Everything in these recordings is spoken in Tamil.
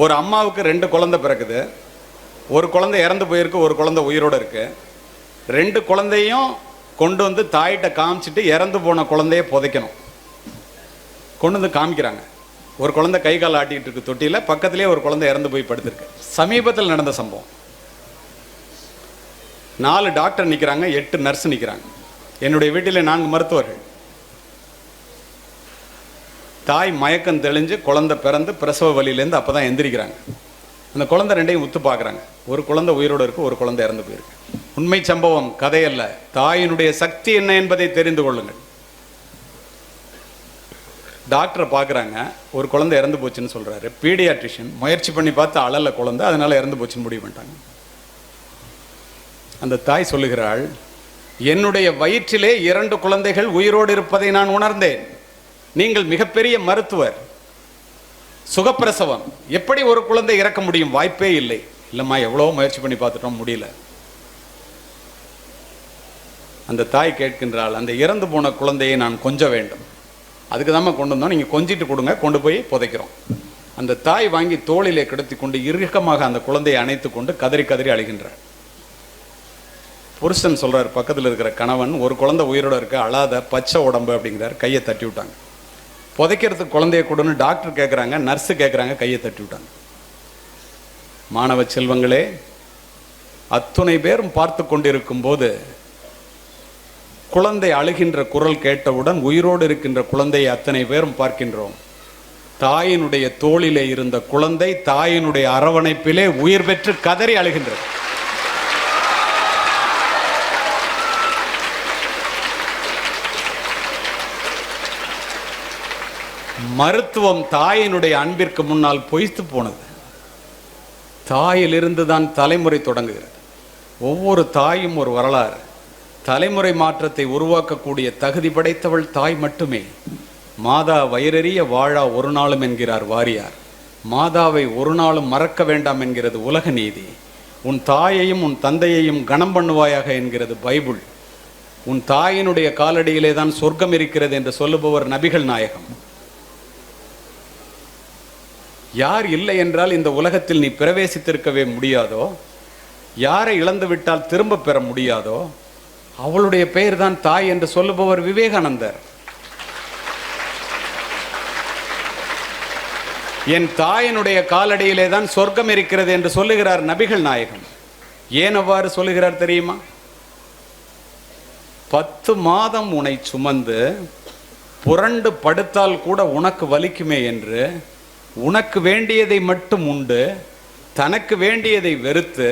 ஒரு அம்மாவுக்கு 2 குழந்தை பிறக்குது. ஒரு குழந்தை இறந்து போயிருக்கு, ஒரு குழந்தை உயிரோடு இருக்கு. 2 குழந்தையும் கொண்டு வந்து தாயிட்ட காமிச்சிட்டு இறந்து போன குழந்தைய புதைக்கணும். கொண்டு வந்து காமிக்கிறாங்க. ஒரு குழந்தை கை கால் ஆட்டிகிட்டு இருக்கு தொட்டியில், பக்கத்துலேயே ஒரு குழந்தை இறந்து போய் படுத்திருக்கு. சமீபத்தில் நடந்த சம்பவம். 4 டாக்டர் நிற்கிறாங்க, 8 நர்ஸ் நிற்கிறாங்க. என்னுடைய வீட்டில் 4 மருத்துவர்கள். தாய் மயக்கம் தெளிஞ்சு குழந்தை பிறந்து பிரசவ வலியிலேருந்து அப்போ தான் எந்திரிக்கிறாங்க. அந்த குழந்தை 2ஐயும் உத்து பார்க்குறாங்க. ஒரு குழந்தை உயிரோடு இருக்குது, ஒரு குழந்தை இறந்து போயிருக்கு. உண்மை சம்பவம், கதையல்ல. தாயினுடைய சக்தி என்ன என்பதை தெரிந்து கொள்ளுங்கள். டாக்டரை பார்க்குறாங்க, ஒரு குழந்தை இறந்து போச்சுன்னு சொல்கிறாரு. பீடியாட்ரிஷியன் முயற்சி பண்ணி பார்த்து அழல குழந்தை, அதனால் இறந்து போச்சுன்னு முடிவு பண்ணிட்டாங்க. அந்த தாய் சொல்லுகிறாள், என்னுடைய வயிற்றிலே 2 குழந்தைகள் உயிரோடு இருப்பதை நான் உணர்ந்தேன். நீங்கள் மிகப்பெரிய மருத்துவர், சுகப்பிரசவம், எப்படி ஒரு குழந்தை இறக்க முடியும்? வாய்ப்பே இல்லை. இல்லைம்மா, எவ்வளோ முயற்சி பண்ணி பார்த்துட்டோம், முடியல. அந்த தாய் கேட்கின்றாள், அந்த இறந்து போன குழந்தையை நான் கொஞ்ச வேண்டும். அதுக்கு தான் கொண்டு வந்தோம், நீங்கள் கொஞ்சிட்டு கொடுங்க, கொண்டு போய் புதைக்கிறோம். அந்த தாய் வாங்கி தோளிலே கிடத்தி கொண்டு இறுக்கமாக அந்த குழந்தையை அணைத்து கொண்டு கதறி கதறி அழுகின்றார். புருஷன் சொல்கிறார், பக்கத்தில் இருக்கிற கணவன், ஒரு குழந்தை உயிரோடு இருக்க, அழாத, பச்சை உடம்பு அப்படிங்கிறார். கையை தட்டி விட்டாங்க. புதைக்கிறதுக்கு குழந்தைய கொடுன்னு டாக்டர் கேட்குறாங்க, நர்ஸு கேட்குறாங்க, கையை தட்டி விட்டாங்க. மாணவ செல்வங்களே, அத்துணை பேரும் பார்த்து கொண்டிருக்கும் போது குழந்தை அழுகின்ற குரல் கேட்டவுடன் உயிரோடு இருக்கின்ற குழந்தையை அத்தனை பேரும் பார்க்கின்றோம். தாயினுடைய தோளிலே இருந்த குழந்தை தாயினுடைய அரவணைப்பிலே உயிர் பெற்று கதறி அழுகின்றது. மருத்துவம் தாயினுடைய அன்பிற்கு முன்னால் பொய்த்து போனது. தாயிலிருந்து தான் தலைமுறை தொடங்குகிறது. ஒவ்வொரு தாயும் ஒரு வரலாறு. தலைமுறை மாற்றத்தை உருவாக்கக்கூடிய தகுதி படைத்தவள் தாய் மட்டுமே. மாதா வயிறறிய வாழா ஒரு நாளும் என்கிறார் வாரியார். மாதாவை ஒரு நாளும் மறக்க வேண்டாம் என்கிறது உலக நீதி. உன் தாயையும் உன் தந்தையையும் கனம் பண்ணுவாயாக என்கிறது பைபிள். உன் தாயினுடைய காலடியிலே தான் சொர்க்கம் இருக்கிறது என்று சொல்லுபவர் நபிகள் நாயகம். யார் இல்லை என்றால் இந்த உலகத்தில் நீ பிரவேசித்திருக்கவே முடியாதோ, யாரை இழந்து விட்டால் திரும்ப பெற முடியாதோ, அவளுடைய பெயர் தான் தாய் என்று சொல்லுபவர் விவேகானந்தர். என் தாயினுடைய காலடியிலே தான் சொர்க்கம் இருக்கிறது என்று சொல்லுகிறார் நபிகள் நாயகம். ஏன் அவ்வாறு சொல்லுகிறார் தெரியுமா? 10 மாதம் உன்னை சுமந்து புரண்டு படுத்தால் கூட உனக்கு வலிக்குமே என்று உனக்கு வேண்டியதை மட்டும் உண்டு, தனக்கு வேண்டியதை வெறுத்து,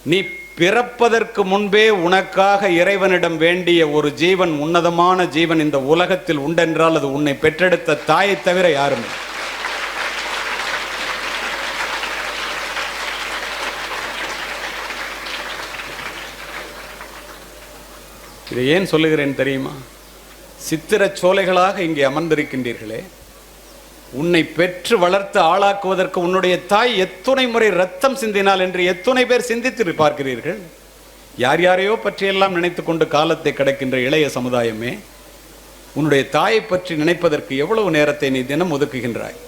நீ பிறப்பதற்கு முன்பே உனக்காக இறைவனிடம் வேண்டிய ஒரு ஜீவன், உன்னதமான ஜீவன் இந்த உலகத்தில் உண்டென்றால் அது உன்னை பெற்றெடுத்த தாயை தவிர யாருமே. இதை ஏன் சொல்லுகிறேன் தெரியுமா? சித்திர சோலைகளாக இங்கே அமர்ந்திருக்கின்றீர்களே, உன்னை பெற்று வளர்த்து ஆளாக்குவதற்கு உன்னுடைய தாய் எத்துணை முறை ரத்தம் சிந்தினாள் என்று எத்துணை பேர் சிந்தித்து பார்க்கிறீர்கள்? யார் யாரையோ பற்றியெல்லாம் நினைத்து கொண்டு காலத்தை கடக்கின்ற இளைய சமுதாயமே, உன்னுடைய தாயை பற்றி நினைப்பதற்கு எவ்வளவு நேரத்தை நீ தினம் ஒதுக்குகின்றாய்?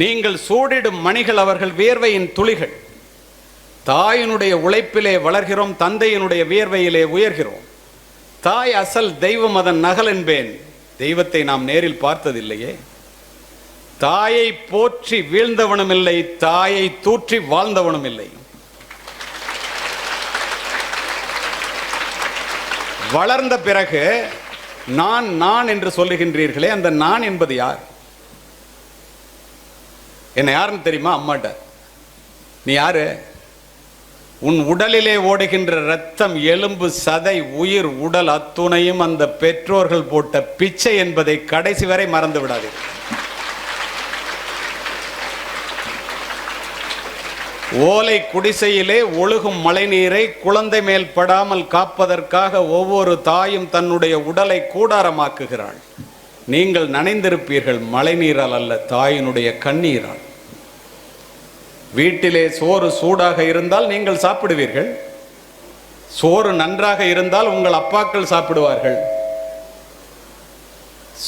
நீங்கள் சூடிடும் மணிகள் அவர்கள் வியர்வையின் துளிகள். தாயினுடைய உழைப்பிலே வளர்கிறோம், தந்தையினுடைய வியர்வையிலே உயர்கிறோம். தாய் அசல் தெய்வம், அதன் நகல் என்பேன். தெய்வத்தை நாம் நேரில் பார்த்ததில்லையே. தாயை போற்றி வீழ்ந்தவனும் இல்லை, தாயை தூற்றி வாழ்ந்தவனும் இல்லை. வளர்ந்த பிறகு நான் நான் என்று சொல்லுகின்றீர்களே, அந்த நான் என்பது யார்? என்ன யாருன்னு தெரியுமா? அம்மாட்ட. நீ யாரு? உன் உடலிலே ஓடுகின்ற இரத்தம், எலும்பு, சதை, உயிர், உடல் அத்துணையும் அந்த பெற்றோர்கள் போட்ட பிச்சை என்பதை கடைசி வரை மறந்து விடாதீர்கள். ஓலை குடிசையிலே ஒழுகும் மழை நீரை குழந்தை மேல் படாமல் காப்பதற்காக ஒவ்வொரு தாயும் தன்னுடைய உடலை கூடாரமாக்குகிறாள். நீங்கள் நனைந்திருப்பீர்கள் மழை நீரால் அல்ல, தாயினுடைய கண்ணீரால். வீட்டிலே சோறு சூடாக இருந்தால் நீங்கள் சாப்பிடுவீர்கள். சோறு நன்றாக இருந்தால் உங்கள் அப்பாக்கள் சாப்பிடுவார்கள்.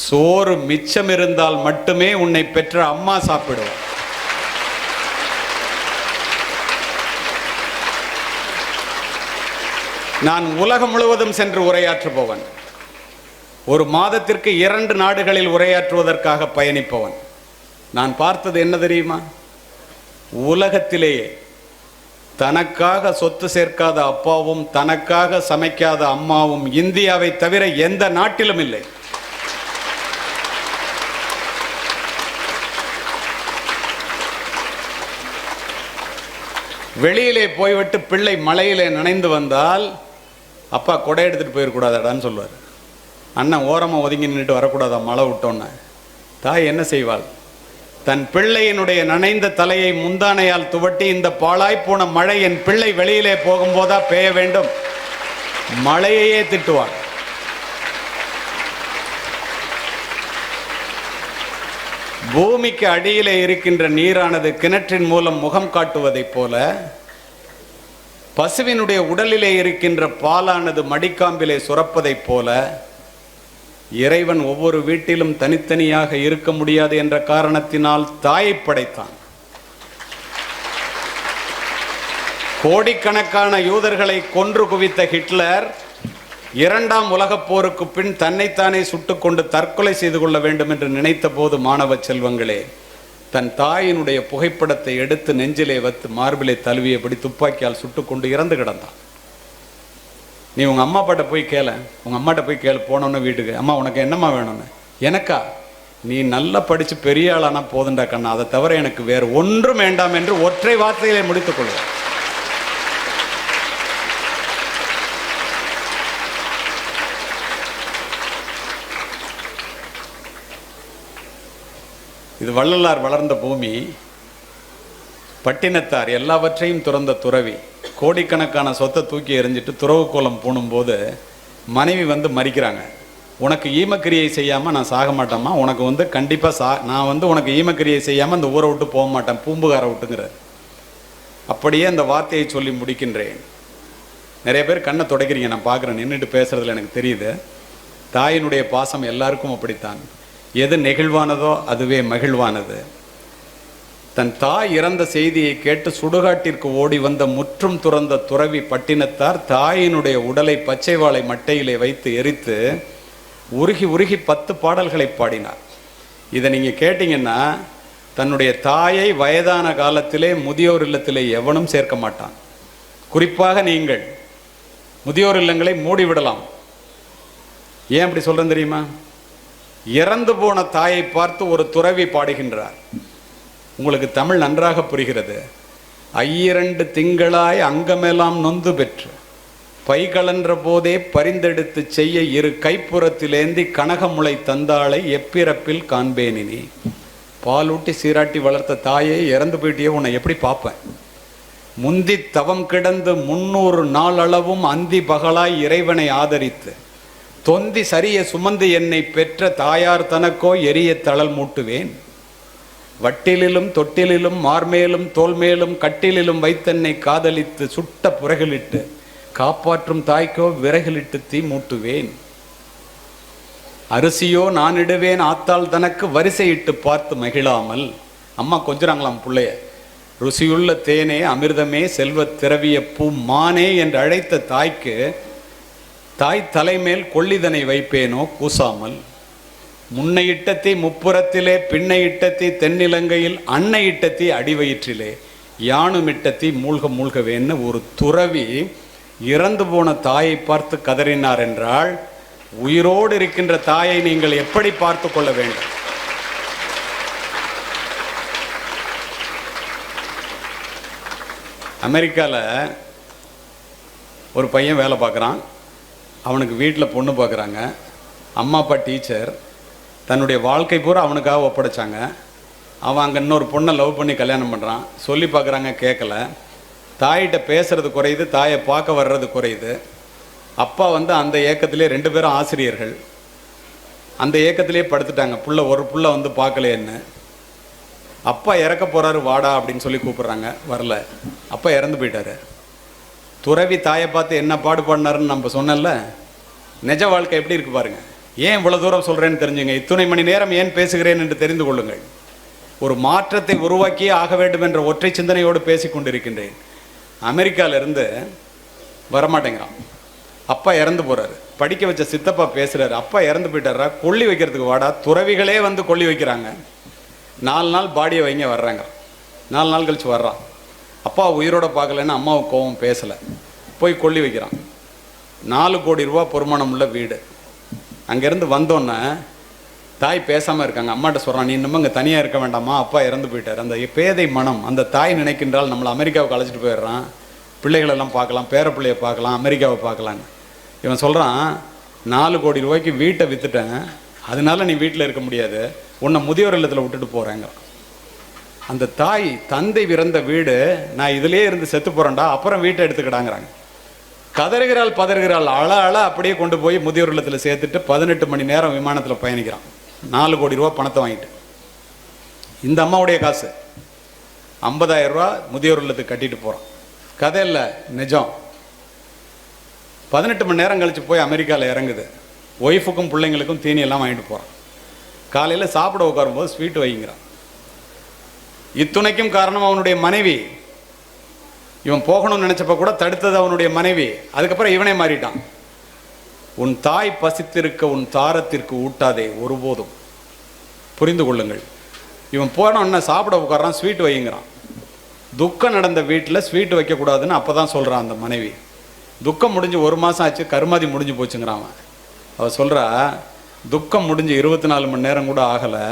சோறு மிச்சம் இருந்தால் மட்டுமே உன்னை பெற்ற அம்மா சாப்பிடுவார். நான் உலகம் முழுவதும் சென்று உரையாற்றுபவன். ஒரு மாதத்திற்கு 2 நாடுகளில் உரையாற்றுவதற்காக பயணிப்பவன். நான் பார்த்தது என்ன தெரியுமா? உலகத்திலேயே தனக்காக சொத்து சேர்க்காத அப்பாவும் தனக்காக சமைக்காத அம்மாவும் இந்தியாவை தவிர எந்த நாட்டிலும் இல்லை. வெளியிலே போய்விட்டு பிள்ளை மழையிலே நனைந்து வந்தால் அப்பா கொடை எடுத்துட்டு போயிடக்கூடாதாடான்னு சொல்லுவார். அண்ணன் ஓரமாக ஒதுங்கி நின்றுட்டு வரக்கூடாதா மழை விட்டோன்னு. தாய் என்ன செய்வாள்? தன் பிள்ளையினுடைய நனைந்த தலையை முந்தானையால் துவட்டி, இந்த பாழாய்ப்போன மழை என் பிள்ளை வெளியிலே போகும்போதா பெய்ய வேண்டும், மழையையே திட்டுவாள். பூமிக்கு அடியிலே இருக்கின்ற நீரானது கிணற்றின் மூலம் முகம் காட்டுவதைப் போல, பசுவினுடைய உடலிலே இருக்கின்ற பாலானது மடிக்காம்பிலே சுரப்பதைப் போல, இறைவன் ஒவ்வொரு வீட்டிலும் தனித்தனியாக இருக்க முடியாது என்ற காரணத்தினால் தாயை படைத்தான். கோடிக்கணக்கான யூதர்களை கொன்று குவித்த ஹிட்லர் 2ஆம் உலகப் போருக்கு பின் தன்னைத்தானே சுட்டுக்கொண்டு தற்கொலை செய்து கொள்ள வேண்டும் என்று நினைத்த போது, மாணவ செல்வங்களே, தன் தாயினுடைய புகைப்படத்தை எடுத்து நெஞ்சிலே வைத்து மார்பிலே தழுவியபடி துப்பாக்கியால் சுட்டுக்கொண்டு இறந்து கிடந்தான். நீ உங்கள் அம்மா அப்பாட்ட போய் கேள, உங்கள் அம்மாட்ட போய் கேளு, போனோன்னு வீட்டுக்கு, அம்மா உனக்கு என்னம்மா வேணும்னு. எனக்கா? நீ நல்லா படித்து பெரிய ஆளானா போதுண்டா கண்ணா, அதை தவிர எனக்கு வேறு ஒன்றும் வேண்டாம் என்று ஒற்றை வார்த்தையிலே முடித்துக் கொள்வார். இது வள்ளலார் வளர்ந்த பூமி. பட்டினத்தார் எல்லாவற்றையும் துறந்த துறவி. கோடிக்கணக்கான சொத்தை தூக்கி எறிஞ்சிட்டு துறவு கோலம் பூணும்போது மனைவி வந்து மறிக்கிறாங்க. உனக்கு ஈமக்கிரியை செய்யாமல் நான் சாக மாட்டேம்மா, உனக்கு கண்டிப்பாக நான் உனக்கு ஈமக்கிரியை செய்யாமல் இந்த ஊரை விட்டு போக மாட்டேன், பூம்புகாரை விட்டுங்கிறார். அப்படியே அந்த வார்த்தையை சொல்லி முடிக்கின்றேன். நிறைய பேர் கண்ணை துடைக்கிறீங்க, நான் பார்க்குறேன், நின்றுட்டு பேசுகிறதுல எனக்கு தெரியுது. தாயினுடைய பாசம் எல்லாருக்கும் அப்படித்தான். எது நெகிழ்வானதோ அதுவே மகிழ்வானது. தன் தாய் இறந்த செய்தியை கேட்டு சுடுகாட்டிற்கு ஓடி வந்த முற்றும் துறந்த துறவி பட்டினத்தார் தாயினுடைய உடலை பச்சை வாழை மட்டையிலே வைத்து எரித்து உருகி உருகி 10 பாடல்களை பாடினார். இதை நீங்கள் கேட்டிங்கன்னா, தன்னுடைய தாயை வயதான காலத்திலே முதியோர் இல்லத்திலே எவனும் சேர்க்க மாட்டான். குறிப்பாக நீங்கள் முதியோர் இல்லங்களை மூடிவிடலாம். ஏன் அப்படி சொல்கிறேன் தெரியுமா? இறந்து போன தாயை பார்த்து ஒரு துறவி பாடுகின்றார். உங்களுக்கு தமிழ் நன்றாக புரிகிறது. 2 திங்களாய் அங்கமெல்லாம் நொந்து பெற்று பைகளன்ற போதே பரிந்தெடுத்து செய்ய 2 கைப்புறத்திலேந்தி கனகமுளை தந்தாளை எப்பிறப்பில் காண்பேனினி. பாலூட்டி சீராட்டி வளர்த்த தாயே இறந்து போயிட்டே, உன்னை எப்படி பார்ப்பேன்? முந்தி தவம் கிடந்து 300 நாளளவும் அந்தி பகலாய் இறைவனை ஆதரித்து தொந்தி சரிய சுமந்து என்னை பெற்ற தாயார் தனக்கோ எரிய தளல் மூட்டுவேன். வட்டிலிலும் தொட்டிலிலும் மார்மேலும் தோல்மேலும் கட்டிலிலும் வைத்தென்னை காதலித்து சுட்ட புறகளிட்டு காப்பாற்றும் தாய்க்கோ விறகிலிட்டு தீ மூட்டுவேன். அரிசியோ நான் இடுவேன் ஆத்தாள் தனக்கு வரிசையிட்டு பார்த்து மகிழாமல். அம்மா கொஞ்சறாங்களாம் பிள்ளைய. ருசியுள்ள தேனே அமிர்தமே செல்வ திரவிய பூ மானே என்று அழைத்த தாய்க்கு தாய் தலைமேல் கொள்ளிதனை வைப்பேனோ கூசாமல். முன்னை இட்டத்தி முப்புறத்திலே பின்னை இட்டத்தி தென்னிலங்கையில் அன்னை இட்டத்தி அடிவயிற்றிலே யானும் இட்டத்தி மூழ்க மூழ்கவேன்னு ஒரு துறவி இறந்து போன தாயை பார்த்து கதறினார் என்றால், உயிரோடு இருக்கின்ற தாயை நீங்கள் எப்படி பார்த்து கொள்ள வேண்டும்? அமெரிக்காவில் ஒரு பையன் வேலை பார்க்குறான். அவனுக்கு வீட்டில் பொண்ணு பார்க்குறாங்க. அம்மா அப்பா டீச்சர். தன்னுடைய வாழ்க்கை பூரா அவனுக்காக ஒப்படைச்சாங்க. அவன் அங்கே இன்னொரு பொண்ணை லவ் பண்ணி கல்யாணம் பண்ணுறான். சொல்லி பார்க்குறாங்க, கேட்கல. தாயிட்ட பேசுறது குறையுது, தாயை பார்க்க வர்றது குறையுது. அப்பா அந்த ஏக்கத்திலே 2 பேரும் ஆசிரியர்கள். அந்த ஏக்கத்திலே படுத்துட்டாங்க. ஒரு புள்ள பார்க்கலையேன்னு. அப்பா இறக்க போகிறாரு, வாடா அப்படின்னு சொல்லி கூப்பிட்றாங்க. வரல. அப்பா இறந்து போயிட்டாரு. துறவி தாயை பார்த்து என்ன பாடுபாடினாருன்னு நம்ம சொன்னல. நிஜ வாழ்க்கை எப்படி இருக்கு பாருங்க. ஏன் இவ்வளோ தூரம் சொல்கிறேன்னு தெரிஞ்சுங்க. இத்துணை மணி நேரம் ஏன் பேசுகிறேன் என்று தெரிந்து கொள்ளுங்கள். ஒரு மாற்றத்தை உருவாக்கியே ஆக வேண்டும் என்ற ஒற்றை சிந்தனையோடு பேசி கொண்டிருக்கின்றேன். அமெரிக்காவிலிருந்து வரமாட்டேங்கிறான். அப்பா இறந்து போகிறாரு. படிக்க வச்ச சித்தப்பா பேசுகிறாரு, அப்பா இறந்து போயிட்டாரா, கொல்லி வைக்கிறதுக்கு வாடா. துறவிகளே வந்து கொல்லி வைக்கிறாங்க. 4 நாள் பாடியை வைங்க வர்றாங்க. 4 நாள் கழித்து வர்றான். அப்பா உயிரோட பார்க்கலன்னு அம்மாவுக்கு கோவம், பேசலை, போய் கொல்லி வைக்கிறான். 4 கோடி ரூபா பொறுமானம் உள்ள வீடு. அங்கேருந்து வந்தோன்னே தாய் பேசாமல் இருக்காங்க. அம்மாட்ட சொல்கிறான், நீ இன்னமும் இங்கே தனியாக இருக்க வேண்டாமா, அப்பா இறந்து போயிட்டார். அந்த பேதை மனம், அந்த தாய் நினைக்கின்றால் நம்மளை அமெரிக்காவுக்கு அழைச்சிட்டு போயிடுறான், பிள்ளைகளெல்லாம் பார்க்கலாம், பேர பிள்ளையை பார்க்கலாம், அமெரிக்காவை பார்க்கலான்னு. இவன் சொல்கிறான், 4 கோடி ரூபாய்க்கு வீட்டை விற்றுட்டேன், அதனால நீ வீட்டில் இருக்க முடியாது, உன்னை முதியோர் இல்லத்தில் விட்டுட்டு போகிறேங்க. அந்த தாய், தந்தை இறந்த வீடு, நான் இதிலே இருந்து செத்து போகிறேன்டா, அப்புறம் வீட்டை எடுத்துக்கிடாங்கிறாங்க. கதறுகிறாள், பதறுகிறாள், அழ அப்படியே கொண்டு போய் முதியோர் இல்லத்தில் சேர்த்துட்டு 18 மணி நேரம் விமானத்தில் பயணிக்கிறான். 4 கோடி ரூபா பணத்தை வாங்கிட்டு. இந்த அம்மாவுடைய காசு 50,000 ரூபா முதியோர் இல்லத்துக்கு கட்டிட்டு போகிறான். கதை இல்லை, நிஜம். 18 மணி நேரம் கழித்து போய் அமெரிக்காவில் இறங்குது. ஒய்ஃபுக்கும் பிள்ளைங்களுக்கும் தீனியெல்லாம் வாங்கிட்டு போகிறான். காலையில் சாப்பிட உட்காரும்போது ஸ்வீட் வைங்கிறான். இத்துணைக்கும் காரணம் அவனுடைய மனைவி. இவன் போகணும்னு நினச்சப்ப கூட தடுத்தது அவனுடைய மனைவி. அதுக்கப்புறம் இவனே மாறிட்டான். உன் தாய் பசித்திருக்க உன் தாரத்திற்கு ஊட்டாதே ஒருபோதும். புரிந்து கொள்ளுங்கள். இவன் போனோன்னா சாப்பிட உட்காரான், ஸ்வீட் வைங்கிறான். துக்கம் நடந்த வீட்டில் ஸ்வீட் வைக்கக்கூடாதுன்னு அப்போ தான் சொல்கிறான் அந்த மனைவி. துக்கம் முடிஞ்சு 1 மாதம் ஆச்சு, கருமாதி முடிஞ்சு போச்சுங்கிறான். அவள் சொல்கிறா, துக்கம் முடிஞ்சு 24 மணி நேரம் கூட ஆகலை,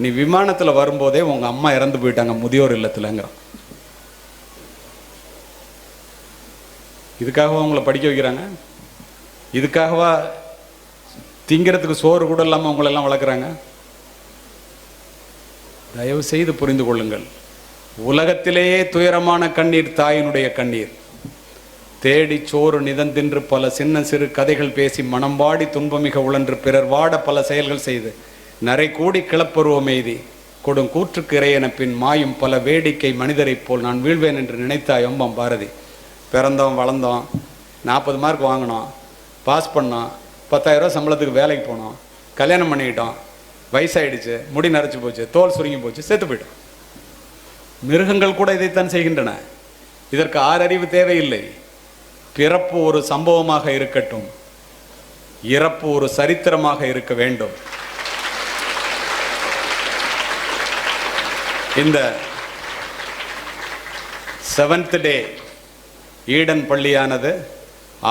நீ விமானத்தில் வரும்போதே உங்கள் அம்மா இறந்து போயிட்டாங்க முதியோர் இல்லத்துலங்கிறான். இதுக்காகவா உங்களை படிக்க வைக்கிறாங்க? இதுக்காகவா திங்கிறதுக்கு சோறு கூட இல்லாமல் உங்களெல்லாம் வளர்க்குறாங்க? தயவு செய்து புரிந்து கொள்ளுங்கள். உலகத்திலேயே துயரமான கண்ணீர் தாயினுடைய கண்ணீர். தேடி சோறு நிதந்தின்று பல சின்ன சிறு கதைகள் பேசி மனம்பாடி துன்பமிக உழன்று பிறர் வாட பல செயல்கள் செய்து நரை கூடி கிளப்பருவம் எய்தி கொடும் கூற்றுக்கு இறையென பின் மாயும் பல வேடிக்கை மனிதரைப் போல் நான் வீழ்வேன் என்று நினைத்தாய் எம்பம் பாரதி. பிறந்தோம், வளர்ந்தோம், 40 மார்க் வாங்கினோம், பாஸ் பண்ணோம், 10,000 ரூபா சம்பளத்துக்கு வேலைக்கு போனோம், கல்யாணம் பண்ணிக்கிட்டோம், வயசாயிடுச்சு, முடி நரைச்சி போச்சு, தோல் சுருங்கி போச்சு, செத்து போயிட்டோம். மிருகங்கள் கூட இதைத்தான் செய்கின்றன. இதற்கு 6 அறிவு தேவையில்லை. பிறப்பு ஒரு சம்பவமாக இருக்கட்டும், இறப்பு ஒரு சரித்திரமாக இருக்க வேண்டும். இந்த 7th டே ஈடன் பள்ளியானது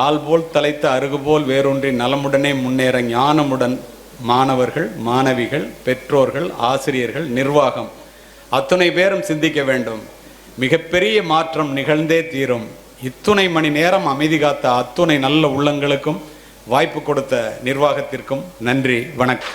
ஆள்போல் தலைத்த அருகுபோல் வேரூன்றி நலமுடனே முன்னேற ஞானமுடன் மாணவர்கள், மாணவிகள், பெற்றோர்கள், ஆசிரியர்கள், நிர்வாகம் அத்துணை பேரும் சிந்திக்க வேண்டும். மிகப்பெரிய மாற்றம் நிகழ்ந்தே தீரும். இத்துணை மணி நேரம் அமைதி காத்த அத்துணை நல்ல உள்ளங்களுக்கும் வாய்ப்பு கொடுத்த நிர்வாகத்திற்கும் நன்றி, வணக்கம்.